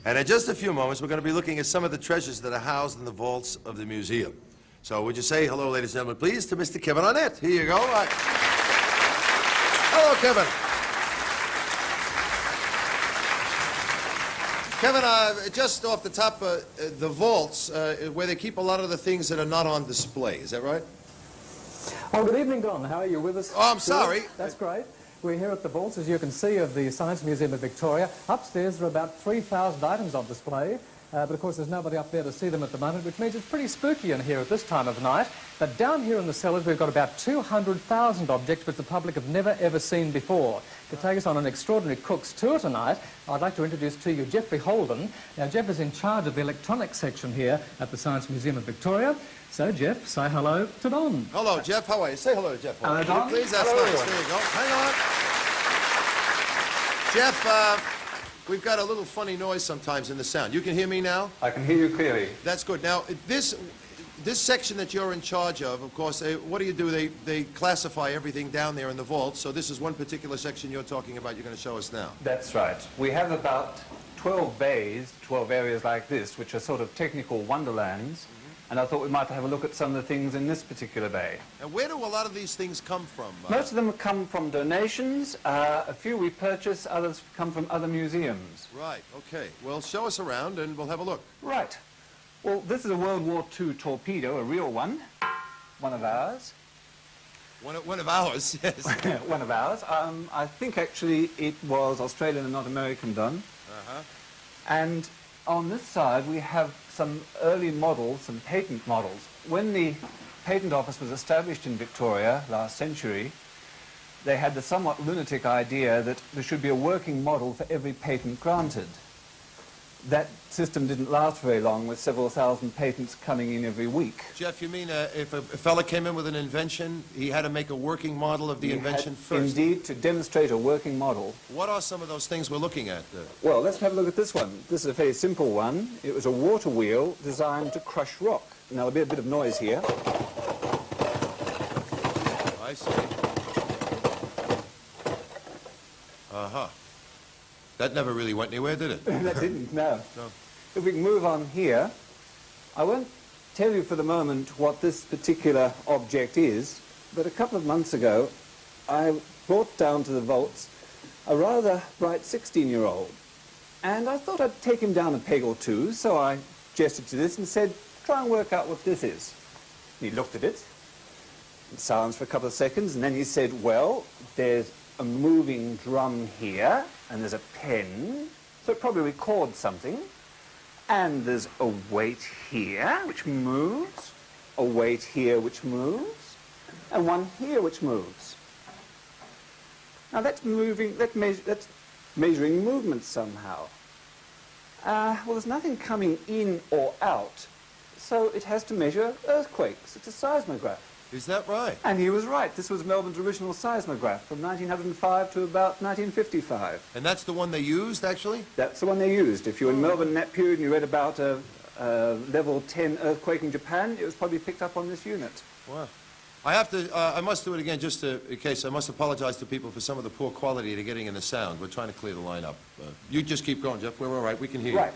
And in just a few moments, we're going to be looking at some of the treasures that are housed in the vaults of the museum. So would you say hello, ladies and gentlemen, please, to Mr. Kevin Arnett. Here you go. Hello, Kevin. Kevin, just off the top, the vaults, where they keep a lot of the things that are not on display. Is that right? Oh, good evening, Don. How are you with us? Oh, I'm sorry. That's great. We're here at the vaults, as you can see, of the Science Museum of Victoria. Upstairs, there are about 3,000 items on display. But of course, there's nobody up there to see them at the moment, which means it's pretty spooky in here at this time of night. But down here in the cellars, we've got about 200,000 objects which the public have never, ever seen before. To take us on an extraordinary cook's tour tonight, I'd like to introduce to you Geoffrey Holden. Now, Jeff is in charge of the electronics section here at the Science Museum of Victoria. So, Jeff, say hello to Don. Hello, Jeff. How are you? Say hello to Jeff. Hello, Don. Please, that's hello, nice. There you go. Hang on. Jeff, we've got a little funny noise sometimes in the sound. You can hear me now? I can hear you clearly. That's good. Now, this section that you're in charge of course, what do? They classify everything down there in the vault, so this is one particular section you're talking about you're going to show us now. That's right. We have about 12 bays, 12 areas like this, which are sort of technical wonderlands, and I thought we might have a look at some of the things in this particular bay. And where do a lot of these things come from? Most of them come from donations. A few we purchase, others come from other museums. Right, okay. Well, show us around and we'll have a look. Right. Well, this is a World War II torpedo, a real one of ours. One of ours, yes. One of ours. I think actually it was Australian and not American done. Uh-huh. And on this side we have some early models, some patent models. When the Patent Office was established in Victoria last century, they had the somewhat lunatic idea that there should be a working model for every patent granted. That system didn't last very long, with several thousand patents coming in every week. Jeff, you mean if a fella came in with an invention, he had to make a working model of the invention first? Indeed, to demonstrate a working model. What are some of those things we're looking at? Well, let's have a look at this one. This is a very simple one. It was a water wheel designed to crush rock. Now, there'll be a bit of noise here. I see. Uh-huh. That never really went anywhere, did it? That didn't, no. No. If we can move on here, I won't tell you for the moment what this particular object is, but a couple of months ago, I brought down to the vaults a rather bright 16-year-old, and I thought I'd take him down a peg or two, so I gestured to this and said, try and work out what this is. He looked at it, in silence for a couple of seconds, and then he said, well, there's a moving drum here, and there's a pen, so it probably records something. And there's a weight here, which moves, a weight here, which moves, and one here, which moves. Now that's moving, that's measuring movement somehow. Well, there's nothing coming in or out, so it has to measure earthquakes. It's a seismograph. Is that right? And he was right. This was Melbourne's original seismograph from 1905 to about 1955. And that's the one they used, actually? That's the one they used. If you were in Melbourne in that period and you read about a level 10 earthquake in Japan, it was probably picked up on this unit. Wow. I must do it again just in case. I must apologize to people for some of the poor quality they're getting in the sound. We're trying to clear the line up. You just keep going, Jeff. We're all right. We can hear you. Right.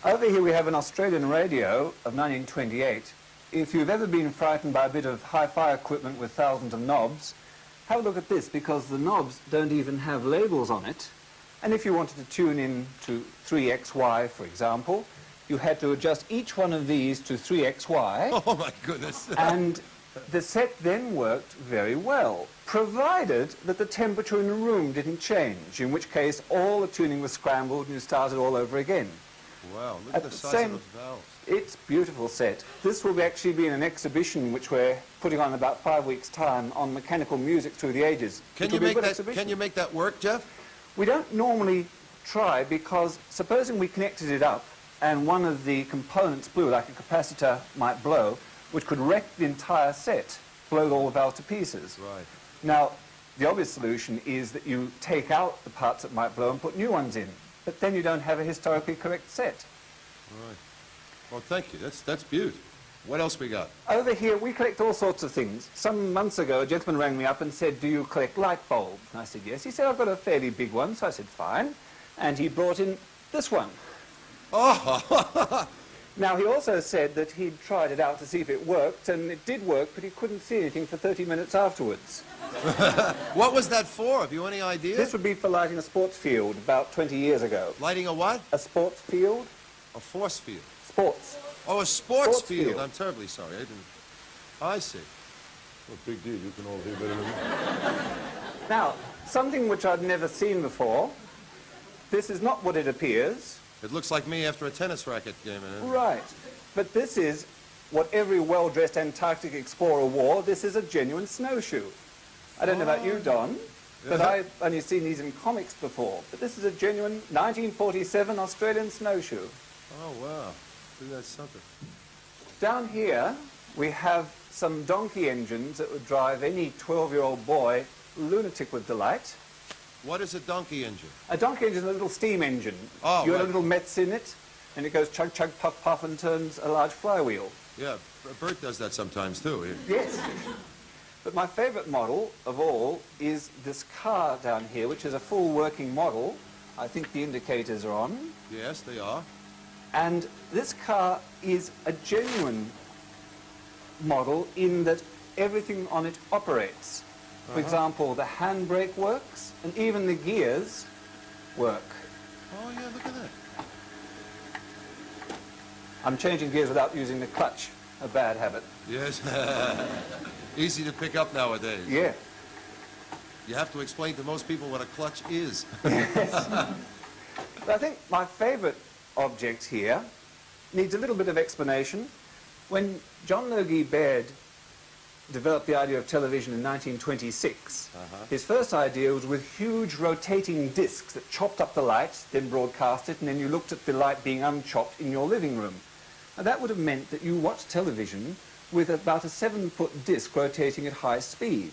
Over here we have an Australian radio of 1928. If you've ever been frightened by a bit of hi-fi equipment with thousands of knobs, have a look at this, because the knobs don't even have labels on it. And if you wanted to tune in to 3XY, for example, you had to adjust each one of these to 3XY. Oh, my goodness. And the set then worked very well, provided that the temperature in the room didn't change, in which case all the tuning was scrambled and you started all over again. Wow, look at the size of those valves. It's a beautiful set. This will actually be in an exhibition which we're putting on in about 5 weeks' time on mechanical music through the ages. Can you make that work, Jeff? We don't normally try, because supposing we connected it up and one of the components blew, like a capacitor might blow, which could wreck the entire set, blow all the valves to pieces. Right. Now, the obvious solution is that you take out the parts that might blow and put new ones in, but then you don't have a historically correct set. Right. Well, thank you. That's beautiful. What else we got? Over here, we collect all sorts of things. Some months ago, a gentleman rang me up and said, do you collect light bulbs? And I said, yes. He said, I've got a fairly big one. So I said, fine. And he brought in this one. Oh, Now, he also said that he'd tried it out to see if it worked, and it did work, but he couldn't see anything for 30 minutes afterwards. what was that for? Have you any idea? This would be for lighting a sports field about 20 years ago. Lighting a what? A sports field? A force field. Sports. Oh, a sports Sports field. field. I'm terribly sorry. I didn't. I see. Well, big deal. You can all hear better than me. Now, something which I'd never seen before. This is not what it appears. It looks like me after a tennis racket game. Right. But this is what every well-dressed Antarctic explorer wore. This is a genuine snowshoe. I don't know about you, Don, but I've only seen these in comics before. But this is a genuine 1947 Australian snowshoe. Oh, wow. See, that's something. Down here, we have some donkey engines that would drive any 12-year-old boy lunatic with delight. What is a donkey engine? A donkey engine is a little steam engine. Oh, You got right. a little Metz in it, and it goes chug, chug, puff, puff, and turns a large flywheel. Yeah, Bert does that sometimes, too. Yes. But my favourite model of all is this car down here, which is a full working model. I think the indicators are on. Yes, they are. And this car is a genuine model in that everything on it operates. For example, the handbrake works, and even the gears work. Oh, yeah, look at that. I'm changing gears without using the clutch, a bad habit. Yes. Easy to pick up nowadays. Yeah. You have to explain to most people what a clutch is. But I think my favourite object here needs a little bit of explanation. When John Logie Baird developed the idea of television in 1926, his first idea was with huge rotating discs that chopped up the light, then broadcast it, and then you looked at the light being unchopped in your living room. And that would have meant that you watched television with about a 7-foot disc rotating at high speed.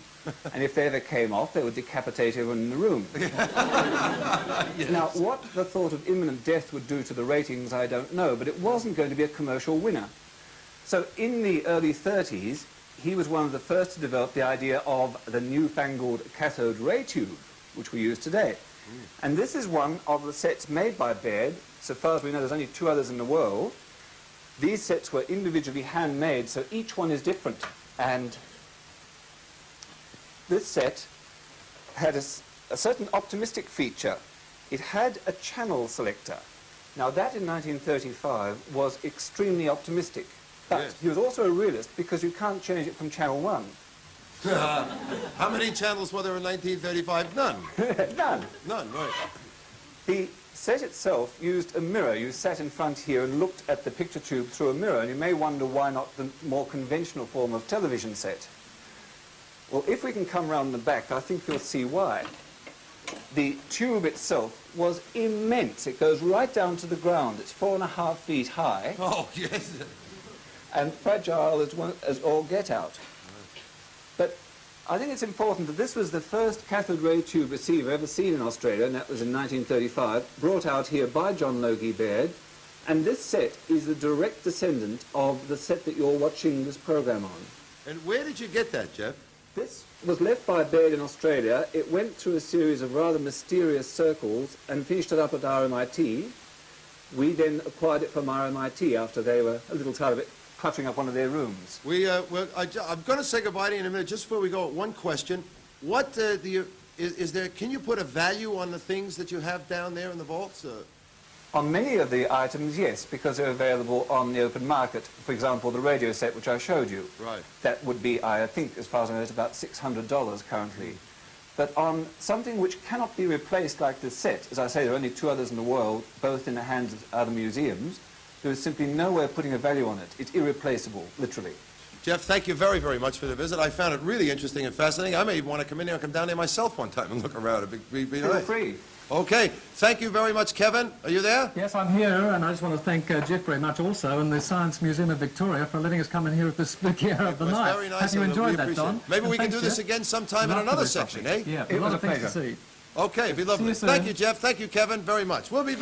And if they ever came off, they would decapitate everyone in the room. Yes. Now, what the thought of imminent death would do to the ratings, I don't know, but it wasn't going to be a commercial winner. So in the early 30s, he was one of the first to develop the idea of the newfangled cathode ray tube, which we use today. And this is one of the sets made by Baird. So far as we know, there's only 2 others in the world. These sets were individually handmade, so each one is different. And this set had a certain optimistic feature. It had a channel selector. Now, that in 1935 was extremely optimistic. But Yes. he was also a realist because you can't change it from channel 1. How many channels were there in 1935? None. None. None, right. The set itself used a mirror. You sat in front here and looked at the picture tube through a mirror, and you may wonder why not the more conventional form of television set. Well, if we can come round the back, I think you'll see why. The tube itself was immense. It goes right down to the ground. It's 4.5 feet high Oh, yes. and fragile as all get out. But I think it's important that this was the first cathode ray tube receiver ever seen in Australia, and that was in 1935, brought out here by John Logie Baird. And this set is the direct descendant of the set that you're watching this program on. And where did you get that, Jeff? This was left by Baird in Australia. It went through a series of rather mysterious circles and finished it up at RMIT. We then acquired it from RMIT after they were a little tired of it cluttering up one of their rooms. I'm going to say goodbye to you in a minute. Just before we go, one question. What is there? Can you put a value on the things that you have down there in the vaults? On many of the items, yes, because they're available on the open market. For example, the radio set which I showed you. Right. That would be, I think, as far as I know, it's about $600 currently. But on something which cannot be replaced like this set, as I say, there are only 2 others in the world, both in the hands of other museums, there is simply no way of putting a value on it. It's irreplaceable, literally. Jeff, thank you very, very much for the visit. I found it really interesting and fascinating. I may even want to come in there and come down there myself one time and look around. It'd be Feel nice. free. Okay. Thank you very much, Kevin. Are you there? Yes, I'm here, and I just want to thank Jeff very much also, and the Science Museum of Victoria for letting us come in here at this spooky hour of the It was night. very nice. Have you and we enjoyed that, appreciate Don? it. Maybe And we can thanks, do this Jeff. again sometime in Love another this section, topic. eh? Yeah, It a lot was of a things to pleasure. see. Okay, be lovely. you soon. Thank you, Jeff. Thank you, Kevin, very much. We'll be back.